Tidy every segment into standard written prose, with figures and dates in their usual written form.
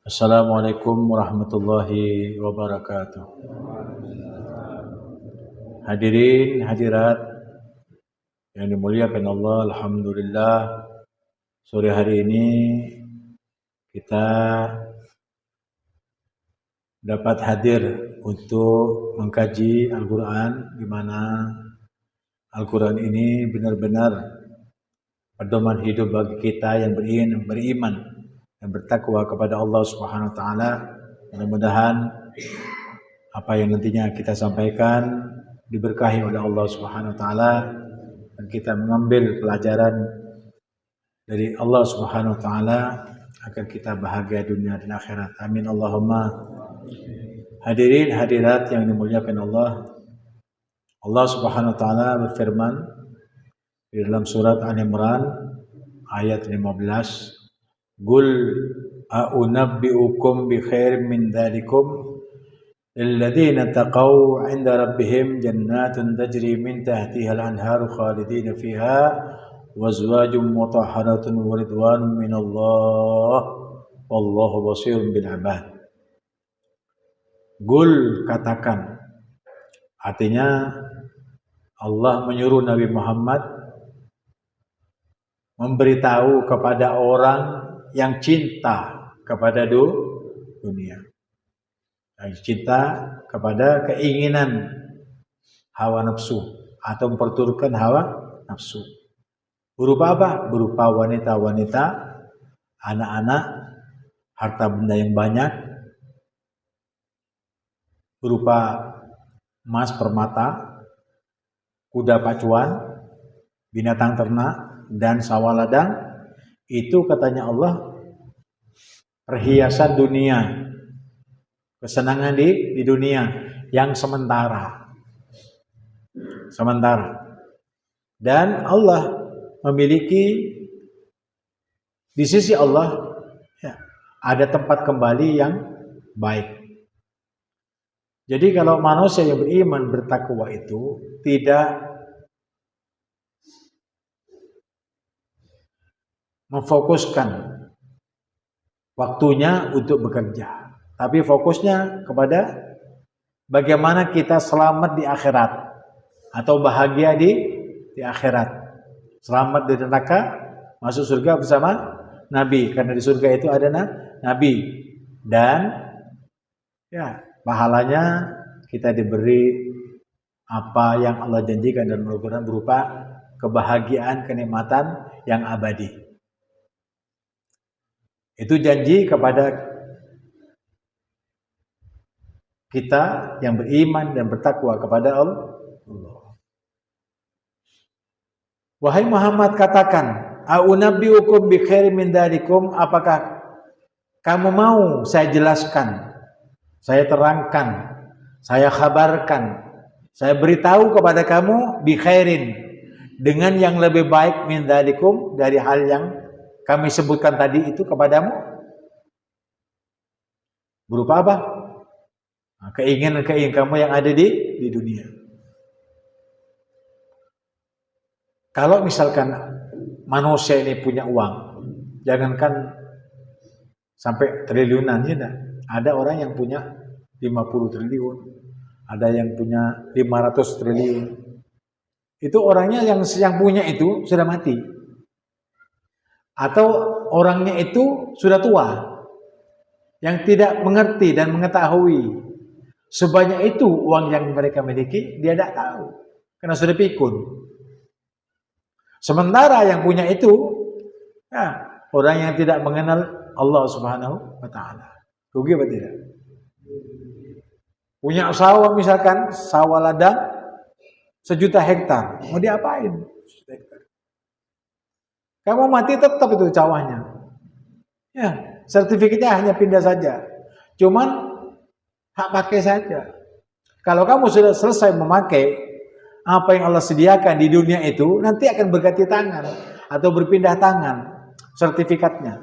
Assalamualaikum warahmatullahi wabarakatuh. Hadirin hadirat yang dimuliakan Allah, alhamdulillah sore hari ini kita dapat hadir untuk mengkaji Al-Quran, di mana Al-Quran ini benar-benar pedoman hidup bagi kita yang beriman dan bertakwa kepada Allah Subhanahu wa taala. Mudah-mudahan apa yang nantinya kita sampaikan diberkahi oleh Allah Subhanahu wa taala dan kita mengambil pelajaran dari Allah Subhanahu wa taala agar kita bahagia dunia dan akhirat. Amin Allahumma. Hadirin hadirat yang dimuliakan Allah. Allah Subhanahu wa taala berfirman di dalam surat Al-Imran ayat 15, "Qul a'unabbi'ukum bi khairin min dzalikum lilladzina taqaw 'inda rabbihim jannatun tajri min tahtiha al-anharu khalidina fiha wa azwajun mutahharatun wa ridwanun minallah wallahu basirun bil 'ibad." Qul, katakan, artinya Allah menyuruh Nabi Muhammad memberitahu kepada orang yang cinta kepada dunia, yang cinta kepada keinginan hawa nafsu atau memperturutkan hawa nafsu. Berupa apa? Berupa wanita-wanita, anak-anak, harta benda yang banyak, berupa emas permata, kuda pacuan, binatang ternak, dan sawah ladang. Itu katanya Allah perhiasan dunia, kesenangan di dunia yang sementara. Dan Allah memiliki di sisi Allah ada tempat kembali yang baik. Jadi kalau manusia yang beriman bertakwa itu tidak memfokuskan waktunya untuk bekerja, tapi fokusnya kepada bagaimana kita selamat di akhirat atau bahagia di akhirat, selamat di neraka, masuk surga bersama Nabi, karena di surga itu ada Nabi, dan pahalanya kita diberi apa yang Allah janjikan dan Al-Quran berupa kebahagiaan, kenikmatan yang abadi. Itu janji kepada kita yang beriman dan bertakwa kepada Allah. Wahai Muhammad, katakan, a'unabbi'ukum bi khairin min dzalikum, apakah kamu mau saya jelaskan, saya terangkan, saya kabarkan, saya beritahu kepada kamu bi khairin, dengan yang lebih baik min dzalikum, dari hal yang kami sebutkan tadi itu kepadamu? Berupa apa? Keinginan-keinginan kamu yang ada di dunia. Kalau misalkan manusia ini punya uang, jangankan sampai triliunan, ada orang yang punya 50 triliun, ada yang punya 500 triliun. Itu orangnya yang punya itu sudah mati. Atau orangnya itu sudah tua, yang tidak mengerti dan mengetahui sebanyak itu uang yang mereka miliki, dia tidak tahu karena sudah pikun. Sementara yang punya itu orang yang tidak mengenal Allah Subhanahu wa taala. Rugi apa tidak? Punya sawah, misalkan sawah ladang 1.000.000 hektar, mau diapain? 1.000.000 hektar. Kamu mati tetap itu sawahnya. Sertifikatnya hanya pindah saja. Cuman hak pakai saja. Kalau kamu sudah selesai memakai apa yang Allah sediakan di dunia itu, nanti akan berganti tangan atau berpindah tangan sertifikatnya.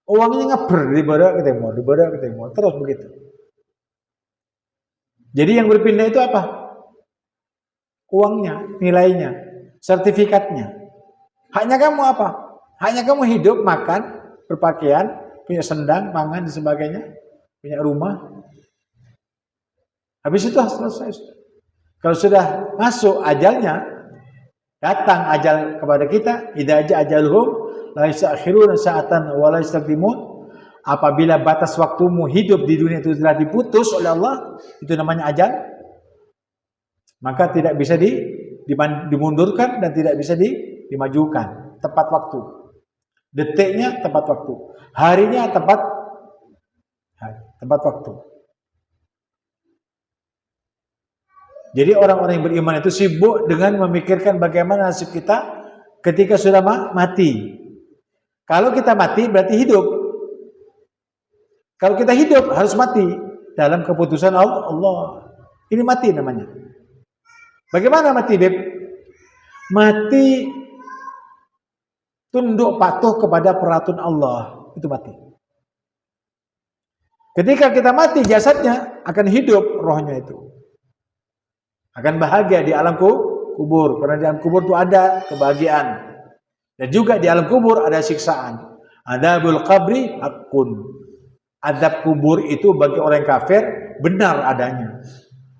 Uangnya ngeber dibawa ke timur, terus begitu. Jadi yang berpindah itu apa? Uangnya, nilainya, sertifikatnya. Haknya kamu apa? Haknya kamu hidup, makan, berpakaian, punya sendang, pangan dan sebagainya, punya rumah. Habis itu selesai. Kalau sudah masuk ajalnya, datang ajal kepada kita, idza jaa ajaluhum la yastakhiruna sa'atan wa la yastaqdimun. Apabila batas waktumu hidup di dunia itu telah diputus oleh Allah, itu namanya ajal, maka tidak bisa dimundurkan dan tidak bisa dimajukan. Tepat waktu, detiknya tepat waktu, harinya tepat waktu. Jadi orang-orang yang beriman itu sibuk dengan memikirkan bagaimana nasib kita ketika sudah mati. Kalau kita mati berarti hidup. Kalau kita hidup harus mati dalam keputusan Allah. Ini mati namanya. Bagaimana mati, Beb? Mati tunduk patuh kepada peraturan Allah. Itu mati. Ketika kita mati, jasadnya akan hidup, rohnya itu akan bahagia di alam kubur. Karena di alam kubur itu ada kebahagiaan. Dan juga di alam kubur ada siksaan. Adzabul qabri haqqun. Azab kubur itu bagi orang kafir benar adanya.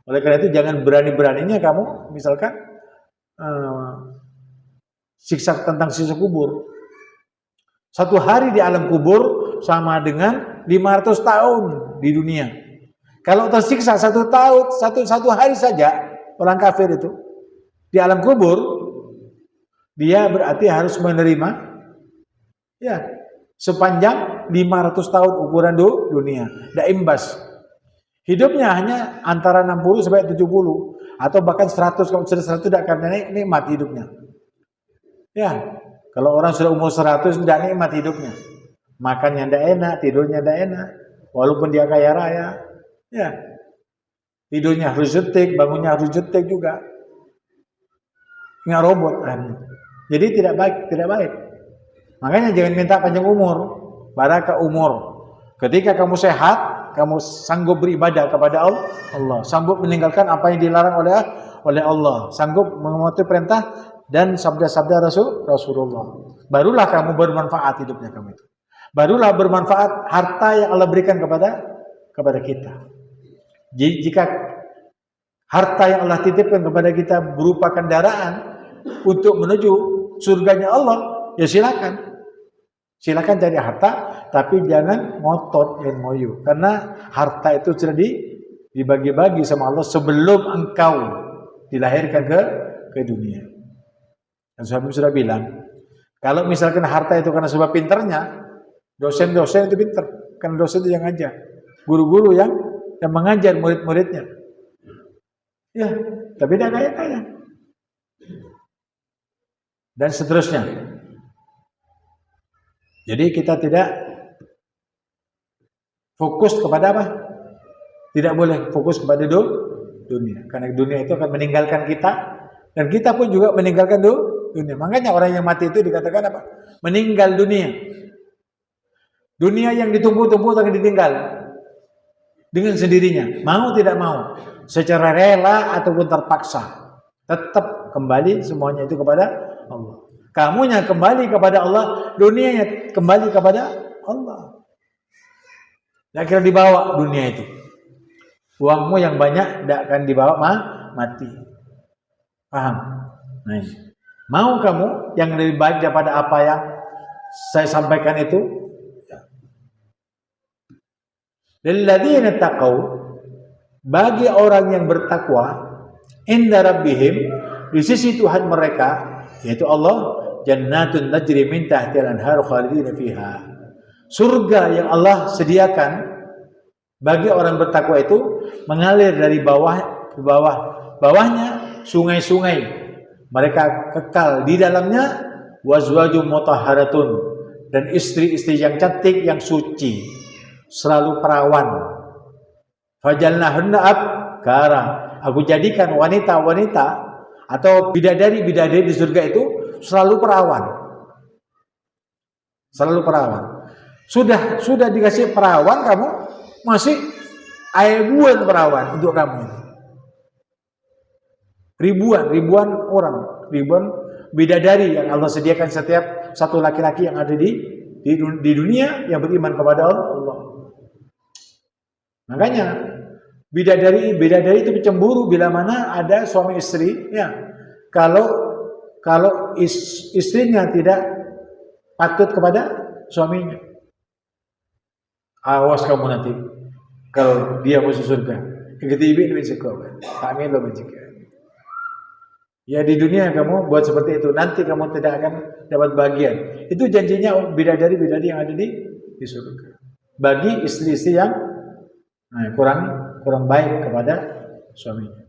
Oleh karena itu jangan berani-beraninya kamu misalkan tentang siksa kubur. Satu hari di alam kubur sama dengan 500 tahun di dunia. Kalau tersiksa satu hari saja, orang kafir itu di alam kubur, dia berarti harus menerima sepanjang 500 tahun ukuran dunia. Tidak imbas. Hidupnya hanya antara 60 sampai 70 atau bahkan 100. Kalau sudah 100 tidak akan nikmat hidupnya. Ya, kalau orang sudah umur 100 tidak nikmat hidupnya. Makannya tidak enak, tidurnya tidak enak. Walaupun dia kaya raya, ya. Tidurnya harus jetik, bangunnya harus jetik juga. Nggak robot kan. Jadi tidak baik. Makanya jangan minta panjang umur, barakah umur. Ketika kamu sehat, kamu sanggup beribadah kepada Allah, sanggup meninggalkan apa yang dilarang oleh Allah, sanggup mematuhi perintah dan sabda-sabda Rasulullah. Barulah kamu bermanfaat hidupnya kamu itu. Barulah bermanfaat harta yang Allah berikan kepada kita. Jika harta yang Allah titipkan kepada kita berupa kendaraan untuk menuju surganya Allah, ya silakan cari harta, tapi jangan ngotot yang moyu, karena harta itu sudah dibagi-bagi sama Allah sebelum engkau dilahirkan ke dunia. Dan sudah bilang, kalau misalkan harta itu karena sebab pinternya, dosen-dosen itu pinter, karena dosen itu yang ngajar, guru-guru yang mengajar murid-muridnya, ya, tapi dia kaya-kaya, dan seterusnya. Jadi kita tidak fokus kepada apa? Tidak boleh fokus kepada dunia. Karena dunia itu akan meninggalkan kita. Dan kita pun juga meninggalkan dunia. Makanya orang yang mati itu dikatakan apa? Meninggal dunia. Dunia yang ditunggu-tunggu akan ditinggal. Dengan sendirinya. Mau tidak mau. Secara rela ataupun terpaksa. Tetap kembali semuanya itu kepada Allah. Kamunya kembali kepada Allah, dunianya kembali kepada Allah. Tidak kira dibawa dunia itu. Uangmu yang banyak tidak akan dibawa mati. Paham? Nah, ini. Mau kamu yang lebih baik daripada apa yang saya sampaikan itu? Lilladzina taqaw, bagi orang yang bertakwa, inda rabbihim, di sisi Tuhan mereka, yaitu Allah, jannatun tajri min tahtiha al-anhar khalidina fiha. Surga yang Allah sediakan bagi orang bertakwa itu mengalir dari bawah ke bawahnya sungai-sungai. Mereka kekal di dalamnya, wazwajum mutahharatun, dan istri-istri yang cantik yang suci, selalu perawan. Fajalnahunna abkara, aku jadikan wanita-wanita atau bidadari-bidadari di surga itu selalu perawan. Selalu perawan. Sudah dikasih perawan, kamu masih ribuan perawan untuk kamu. Ribuan orang, ribuan bidadari yang Allah sediakan setiap satu laki-laki yang ada di di dunia yang beriman kepada Allah. Makanya bidadari itu cemburu bila mana ada suami istri, ya. Kalau istrinya tidak patut kepada suaminya, awas kamu nanti kalau dia masuk surga. Ketibin mencekok, kami lo mencekok. Ya di dunia kamu buat seperti itu, nanti kamu tidak akan dapat bagian. Itu janjinya bidadari yang ada di surga. Bagi istri-istri yang kurang baik kepada suaminya.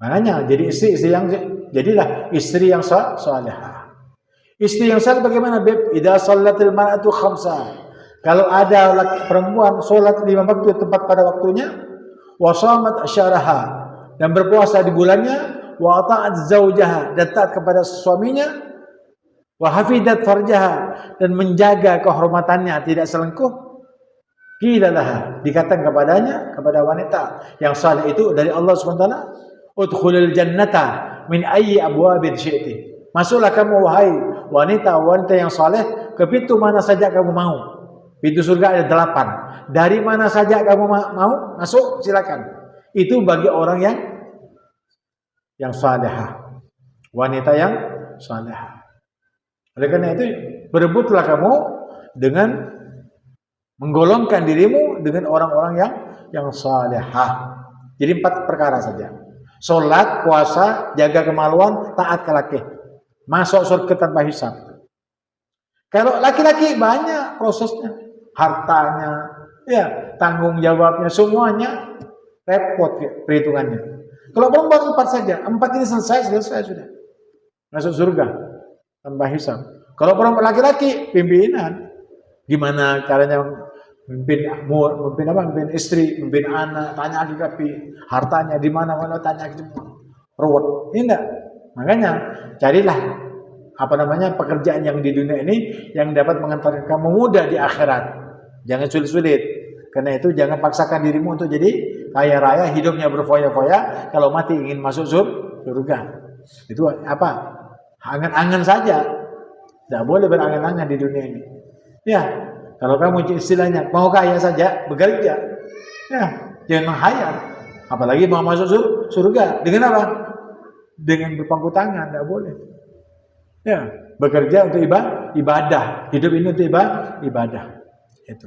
Makanya jadilah istri yang salihah. Istri yang salih bagaimana, Beb? Idza shallatil mar'atu khamsa. Kalau ada perempuan salat 5 waktu tepat pada waktunya, wa shamat syahraha, dan berpuasa di bulannya, wa ata'at zaujaha, dan taat kepada suaminya, wa hafidat farjaha, dan menjaga kehormatannya, tidak selingkuh. Qilalaha, dikatakan kepada wanita yang saleh itu dari Allah SWT, udkhulil jannata min ayyi abwabin syi'ti. Masuklah kamu wahai wanita yang saleh ke pintu mana saja kamu mau. Pintu surga ada 8. Dari mana saja kamu mau masuk, silakan. Itu bagi orang yang salehah. Wanita yang salehah. Oleh karena itu berebutlah kamu dengan menggolongkan dirimu dengan orang-orang yang salihah. Jadi 4 perkara saja. Salat, puasa, jaga kemaluan, taat ke laki. Masuk surga tanpa hisab. Kalau laki-laki banyak prosesnya, hartanya, ya, tanggung jawabnya, semuanya repot perhitungannya. Kalau perempuan 4 saja, 4 ini selesai sudah. Masuk surga tanpa hisab. Kalau perempuan laki-laki pimpinan, gimana caranya memimpin istri, memimpin anak, tanya lagi hartanya di mana tanya semua. Ruwet. Ini enggak. Makanya carilah pekerjaan yang di dunia ini yang dapat mengantarkan kamu mudah di akhirat. Jangan sulit-sulit. Karena itu jangan paksakan dirimu untuk jadi kaya raya, hidupnya berfoya-foya, kalau mati ingin masuk surga. Itu angan-angan saja. Tidak boleh berangan-angan di dunia ini. Ya, kalau kamu istilahnya mau kaya saja, bekerja. Ya, jangan menghayal. Apalagi mau masuk surga. Dengan apa? Dengan berpangku tangan, tidak boleh. Ya, bekerja untuk ibadah. Hidup ini untuk ibadah. Itu.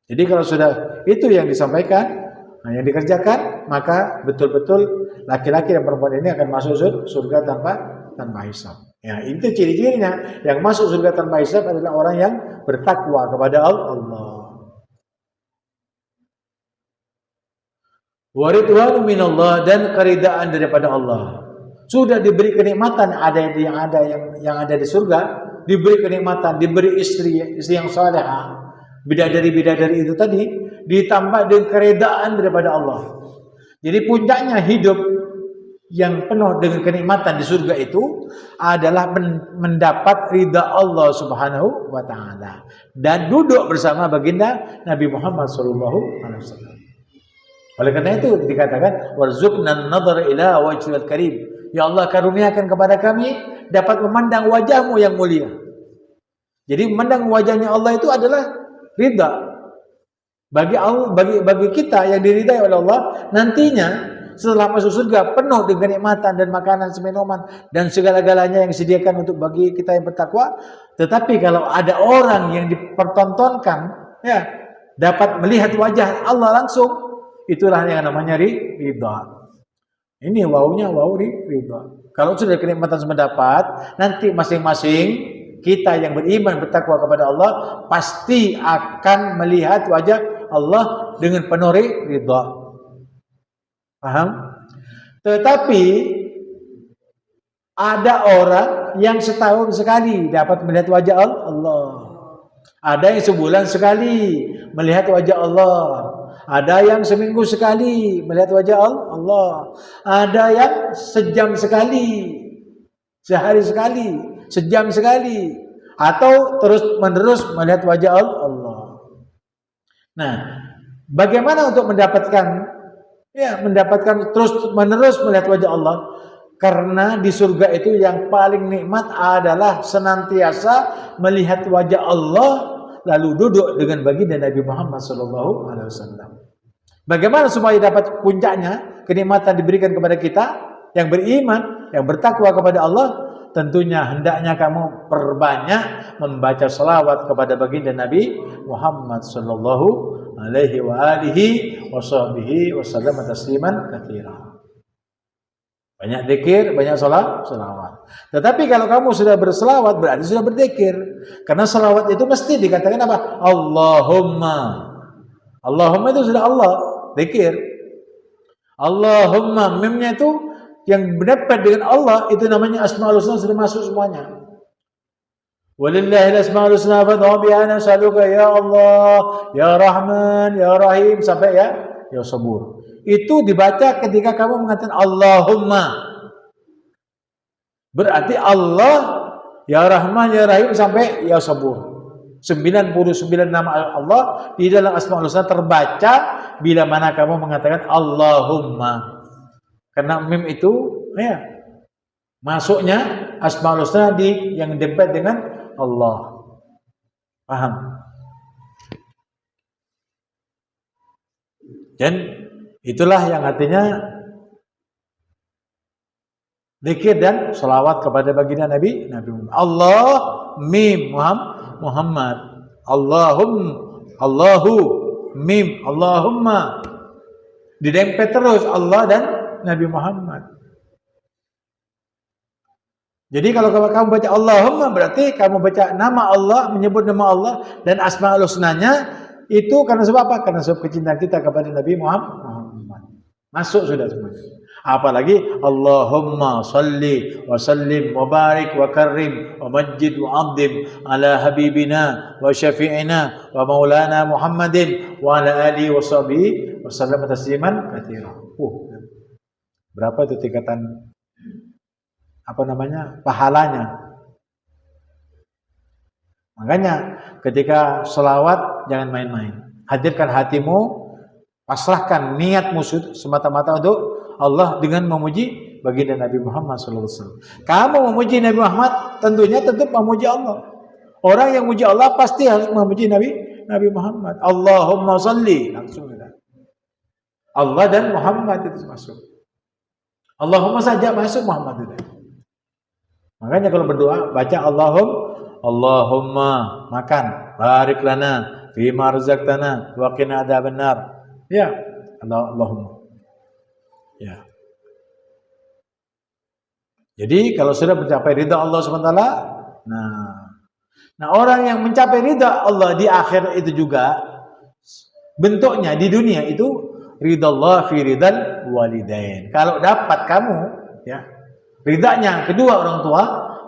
Jadi kalau sudah itu yang disampaikan, yang dikerjakan, maka betul-betul laki-laki dan perempuan ini akan masuk surga tanpa hisab. Ya, itu ciri-cirinya. Yang masuk surga tanpa hisab adalah orang yang bertakwa kepada Allah. Wa ridwanu minallah, dan keridaan daripada Allah. Sudah diberi kenikmatan, ada yang ada di surga, diberi kenikmatan, diberi istri yang salehah, bidadari itu tadi, ditambah dengan keridaan daripada Allah. Jadi puncaknya hidup yang penuh dengan kenikmatan di surga itu adalah mendapat ridha Allah Subhanahu wa taala dan duduk bersama baginda Nabi Muhammad sallallahu alaihi wasallam. Oleh karena itu dikatakan warzuqna an-nadhar ila wajhil karim. Ya Allah, karuniakan kepada kami dapat memandang wajahmu yang mulia. Jadi memandang wajahnya Allah itu adalah ridha. Bagi kita yang diridai oleh Allah, nantinya setelah masuk surga penuh dengan kenikmatan dan makanan, minuman dan segala-galanya yang disediakan untuk bagi kita yang bertakwa. Tetapi kalau ada orang yang dipertontonkan, ya, dapat melihat wajah Allah langsung, itulah yang namanya ridha. Ini wawunya wawu ridha. Kalau sudah kenikmatan semua dapat, nanti masing-masing kita yang beriman bertakwa kepada Allah pasti akan melihat wajah Allah dengan penuh ridha. Paham? Tetapi ada orang yang setahun sekali dapat melihat wajah Allah. Ada yang sebulan sekali melihat wajah Allah. Ada yang seminggu sekali melihat wajah Allah. Ada yang sejam sekali, sehari sekali, sejam sekali, atau terus-menerus melihat wajah Allah. Nah, bagaimana untuk mendapatkan terus-menerus melihat wajah Allah? Karena di surga itu yang paling nikmat adalah senantiasa melihat wajah Allah lalu duduk dengan baginda Nabi Muhammad SAW. Bagaimana supaya dapat puncaknya kenikmatan diberikan kepada kita yang beriman, yang bertakwa kepada Allah? Tentunya hendaknya kamu perbanyak membaca salawat kepada baginda Nabi Muhammad sallallahu alaihi wa alihi washabihi wasallam tasliman katsiran. Banyak zikir, banyak salawat. Tetapi kalau kamu sudah berselawat berarti sudah berzikir. Karena salawat itu mesti dikatakan apa? Allahumma. Allahumma itu sudah Allah, zikir. Allahumma, mimnya itu yang berdapat dengan Allah itu namanya Asmaul Husna, sudah masuk semuanya. Walillahil asmaul husna fad'u biha nas'aluka ya Allah, ya Rahman, ya Rahim sampai ya Sabur. Itu dibaca ketika kamu mengatakan Allahumma. Berarti Allah, ya Rahman, ya Rahim sampai ya Sabur. 99 nama Allah di dalam Asmaul Husna terbaca bila mana kamu mengatakan Allahumma. Karena mim itu ya masuknya Asmaul Husna yang dempet dengan Allah. Paham? Dan itulah yang artinya zikir dan selawat kepada baginda Nabi Muhammad. Allah mim Muhammad. Allahu mim Allahumma. Didempet terus Allah dan Nabi Muhammad. Jadi kalau kamu baca Allahumma berarti kamu baca nama Allah, menyebut nama Allah dan Asmaul Husnanya itu karena sebab apa? Karena sebab kecintaan kita kepada Nabi Muhammad. Masuk sudah semuanya. Apalagi Allahumma salli wa sallim wa barik wa karrim wa majjid wa azim ala habibina wa syafi'ina wa maulana Muhammadin wa ala alihi wa sahbihi wa sallam tasliman katsiran. Berapa itu tingkatan pahalanya. Makanya ketika selawat jangan main-main. Hadirkan hatimu, pasrahkan niatmu semata-mata untuk Allah dengan memuji baginda Nabi Muhammad SAW. Kamu memuji Nabi Muhammad tentu memuji Allah. Orang yang memuji Allah pasti harus memuji Nabi Muhammad. Allahumma salli, langsung kita. Allah dan Muhammad itu masuk. Allahumma saja masuk, Muhammad itu. Makanya kalau berdoa baca Allahumma makan, barik lana fima razaqtana wa qina adzabannar. Ya, Allahumma. Ya. Jadi kalau sudah mencapai ridha Allah SWT, nah orang yang mencapai ridha Allah di akhir itu juga bentuknya di dunia itu ridha Allah fi ridal walidain. Kalau dapat kamu ya ridhanya kedua orang tua,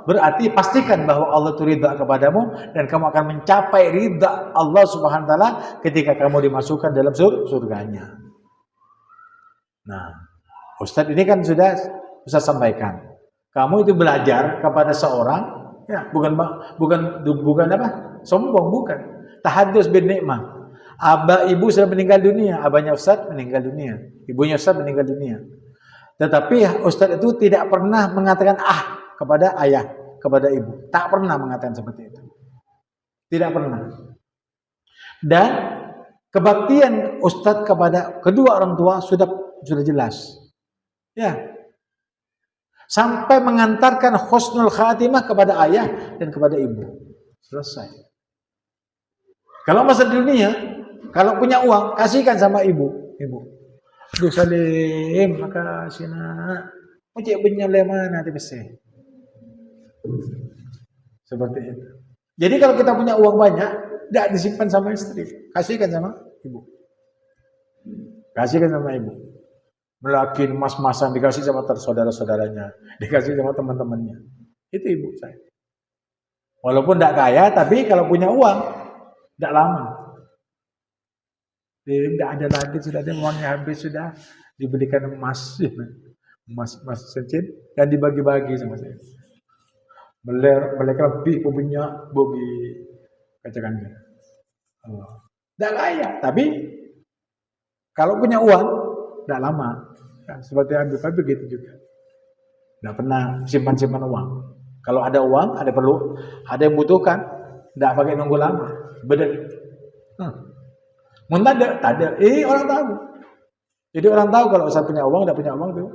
berarti pastikan bahwa Allah itu ridha kepadamu dan kamu akan mencapai ridha Allah Subhanahu wa taala ketika kamu dimasukkan dalam surganya. Nah, Ustadz ini kan sudah sampaikan. Kamu itu belajar kepada seorang ya, bukan apa? Sombong, bukan. Tahaddus bin nikmah. Ibu sudah meninggal dunia, abahnya Ustadz meninggal dunia, ibunya Ustadz meninggal dunia. Tetapi Ustadz itu tidak pernah mengatakan kepada ayah, kepada ibu. Tak pernah mengatakan seperti itu. Tidak pernah. Dan kebaktian Ustadz kepada kedua orang tua sudah jelas. Ya. Sampai mengantarkan husnul khatimah kepada ayah dan kepada ibu. Selesai. Kalau masa dunia, kalau punya uang, kasihkan sama ibu. Aduh Salim, makasih nak. Cik punya lemah nanti besar. Seperti itu. Jadi kalau kita punya uang banyak, tidak disimpan sama istri, kasihkan sama ibu. Kasihkan sama ibu. Melakin mas-masan dikasih sama saudara-saudaranya, dikasih sama teman-temannya. Itu ibu saya. Walaupun tidak kaya, tapi kalau punya uang, tidak lama. Tidak ada lagi, sudah ada uangnya habis, sudah dibelikan emas cincin dan dibagi-bagi sama saya. Mereka lebih punya bogi kacakannya. Tidak kaya, tapi kalau punya uang tidak lama. Seperti Habib begitu juga. Tidak pernah simpan-simpan uang. Kalau ada uang, ada perlu, ada yang butuhkan, tidak pakai nunggu lama. Benar. Mun tak ada. Orang tahu. Jadi orang tahu kalau Ustaz punya uang, tidak punya uang tuh.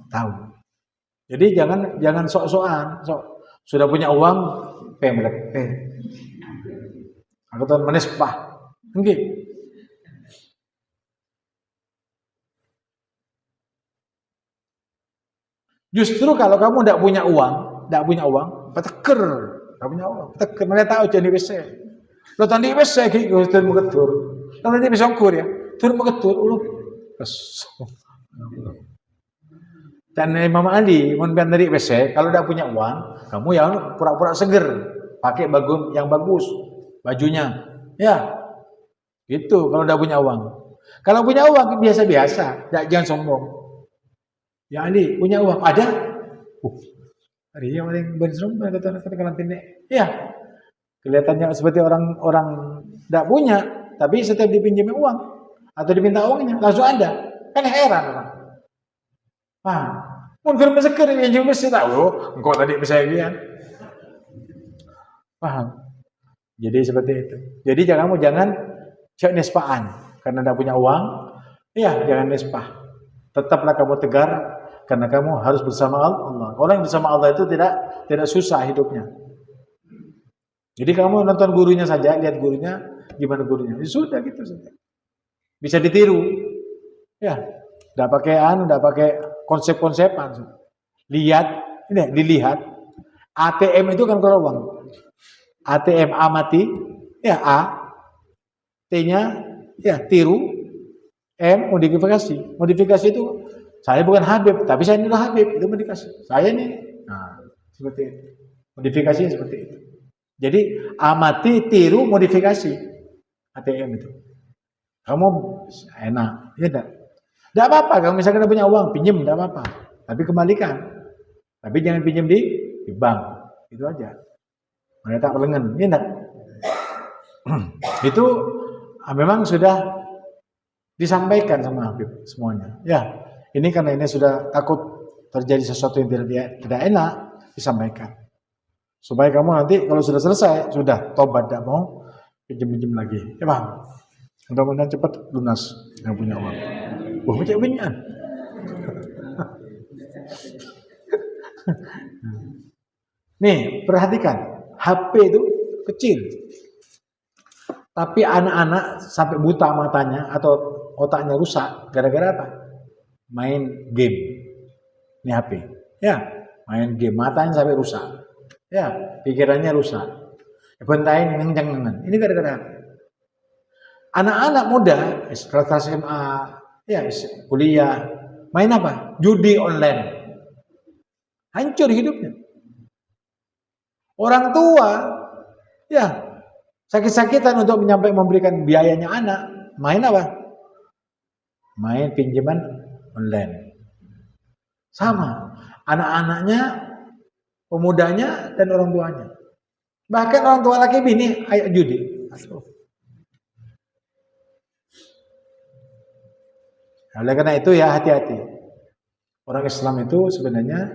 Tahu. Jadi jangan sok-sokan. Sudah punya uang, melek. Aku tahu menespah. Enggak. Justru kalau kamu tidak punya uang, peteker, tidak punya uang, peteker. Mereka tahu jadi WC. Lo tadi WC gitu, turun mengetur. Lo tadi bisa ukur ya, turun mengetur. Dan Imam Ali, menurut dari WC, kalau tidak punya uang, kamu ya pura-pura seger, pakai baju yang bagus, bajunya, ya, gitu. Kalau tidak punya uang, kalau punya uang biasa-biasa, jangan sombong. Ya Ali punya uang ada? Hari yang paling bersombong kata tindek. Ya, kelihatannya seperti orang tidak punya, tapi setiap dipinjami uang atau diminta uangnya langsung ada. Kan heran orang. Mungkin meseker yang mesti tahu. Engkau tadi bisa gian. Paham? Jadi seperti itu. Jadi jangan cek nispaan karena tidak punya uang. Ya, jangan nispah. Tetaplah kamu tegar. Karena kamu harus bersama Allah. Orang yang bersama Allah itu tidak susah hidupnya. Jadi kamu nonton gurunya saja, lihat gurunya, gimana gurunya. Ya sudah gitu saja. Bisa ditiru. Ya, tidak pakai konsep-konsepan. Dilihat. ATM itu kan kalau uang. ATM amati, ya A. T-nya ya tiru. M modifikasi. Modifikasi itu saya bukan Habib, tapi saya inilah Habib, itu modifikasi. Saya nih, seperti itu. Modifikasinya seperti itu. Jadi amati, tiru, modifikasi ATM itu. Kamu enak, ya enggak? Enggak apa-apa, kalau misalkan punya uang, pinjam, enggak apa-apa. Tapi kembalikan. Tapi jangan pinjam di bank, itu aja. Mereka tak pelengan, ya enggak? Itu memang sudah disampaikan sama Habib semuanya. Ya. Ini karena ini sudah takut terjadi sesuatu yang tidak enak, disampaikan. Supaya kamu nanti kalau sudah selesai, sudah tobat, tidak mau pinjam-pinjam lagi. Ya paham? Mudah-mudahan cepat lunas yang punya uang. Macam binyan. Nih, perhatikan. HP itu kecil. Tapi anak-anak sampai buta matanya atau otaknya rusak. Gara-gara apa? Main game. Ini HP. Ya, main game. Matanya sampai rusak. Ya, pikirannya rusak. Bentain ngenceng-ngengen. Ini gara-gara HP. Anak-anak muda, kelas SMA, ya, kuliah, main apa? Judi online. Hancur hidupnya. Orang tua, ya, sakit-sakitan untuk memberikan biayanya anak. Main apa? Main pinjaman online. Sama. Anak-anaknya, pemudanya, dan orang tuanya. Bahkan orang tua laki bini, ayo judi. Oleh karena itu ya hati-hati. Orang Islam itu sebenarnya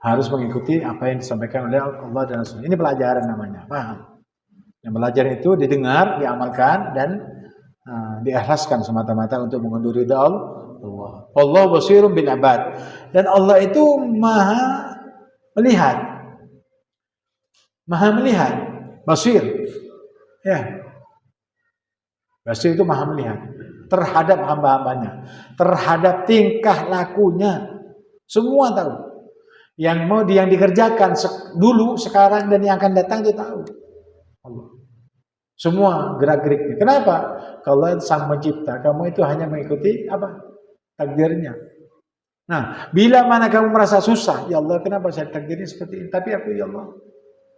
harus mengikuti apa yang disampaikan oleh Allah dan Rasul. Ini pelajaran namanya. Paham? Yang belajar itu didengar, diamalkan, dan diikhlaskan semata-mata untuk mengunduh ridha Allah. Allah basirun bil ibad. Dan Allah itu maha melihat. Maha melihat. Basir. Ya. Basir itu maha melihat. Terhadap hamba-hambanya. Terhadap tingkah lakunya. Semua tahu. Yang dikerjakan dulu, sekarang, dan yang akan datang itu tahu. Allah. Semua gerak-geriknya. Kenapa? Kalau sang mencipta, kamu itu hanya mengikuti apa? Takdirnya. Nah, bila mana kamu merasa susah, ya Allah, kenapa saya takdirnya seperti ini? Tapi aku, ya Allah,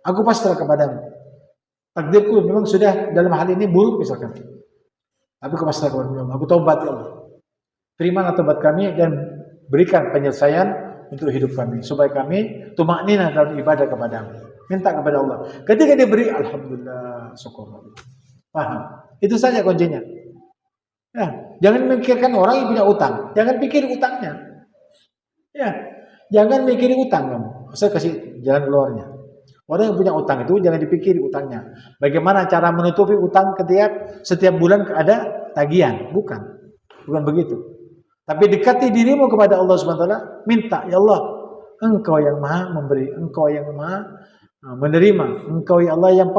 aku pasrah kepadamu. Takdirku memang sudah dalam hal ini buruk misalkan. Tapi aku pasrah kepadamu, ya Allah. Aku taubat, ya Allah. Terimalah taubat kami dan berikan penyelesaian untuk hidup kami. Supaya kami tumaknina dalam ibadah kepadamu. Minta kepada Allah. Ketika dia beri, alhamdulillah, syukur. Paham? Itu saja kuncinya. Ya, jangan memikirkan orang yang punya utang. Jangan pikir utangnya. Ya, jangan mikirin utang kamu. Saya kasih jalan keluarnya. Orang yang punya utang itu jangan dipikir utangnya. Bagaimana cara menutupi utang setiap bulan ada tagihan? Bukan begitu. Tapi dekati dirimu kepada Allah SWT, minta, ya Allah, Engkau yang maha memberi, Engkau yang maha menerima, Engkau ya Allah yang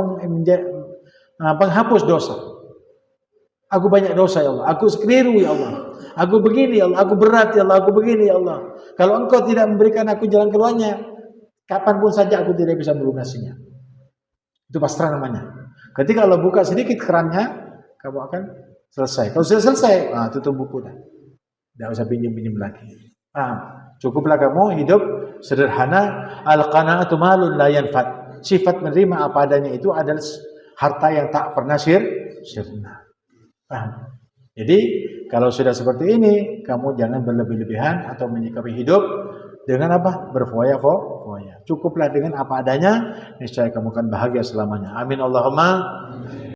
penghapus dosa. Aku banyak dosa ya Allah, aku keliru ya Allah, aku begini ya Allah, aku berat ya Allah, aku begini ya Allah. Kalau Engkau tidak memberikan aku jalan keluarnya, kapanpun saja aku tidak bisa melunasinya. Itu pasrah namanya. Ketika Allah buka sedikit kerannya, kamu akan selesai. Kalau sudah selesai, tutup buku dah. Tidak usah pinjam-pinjam lagi. Cukuplah kamu hidup sederhana. Al-qanaatu malun la yanfad. Sifat menerima apa adanya itu adalah harta yang tak pernah sirna. Jadi kalau sudah seperti ini, kamu jangan berlebih-lebihan atau menyikapi hidup dengan apa? Berfoya-foya. Cukuplah dengan apa adanya, niscaya kamu akan bahagia selamanya. Amin Allahumma.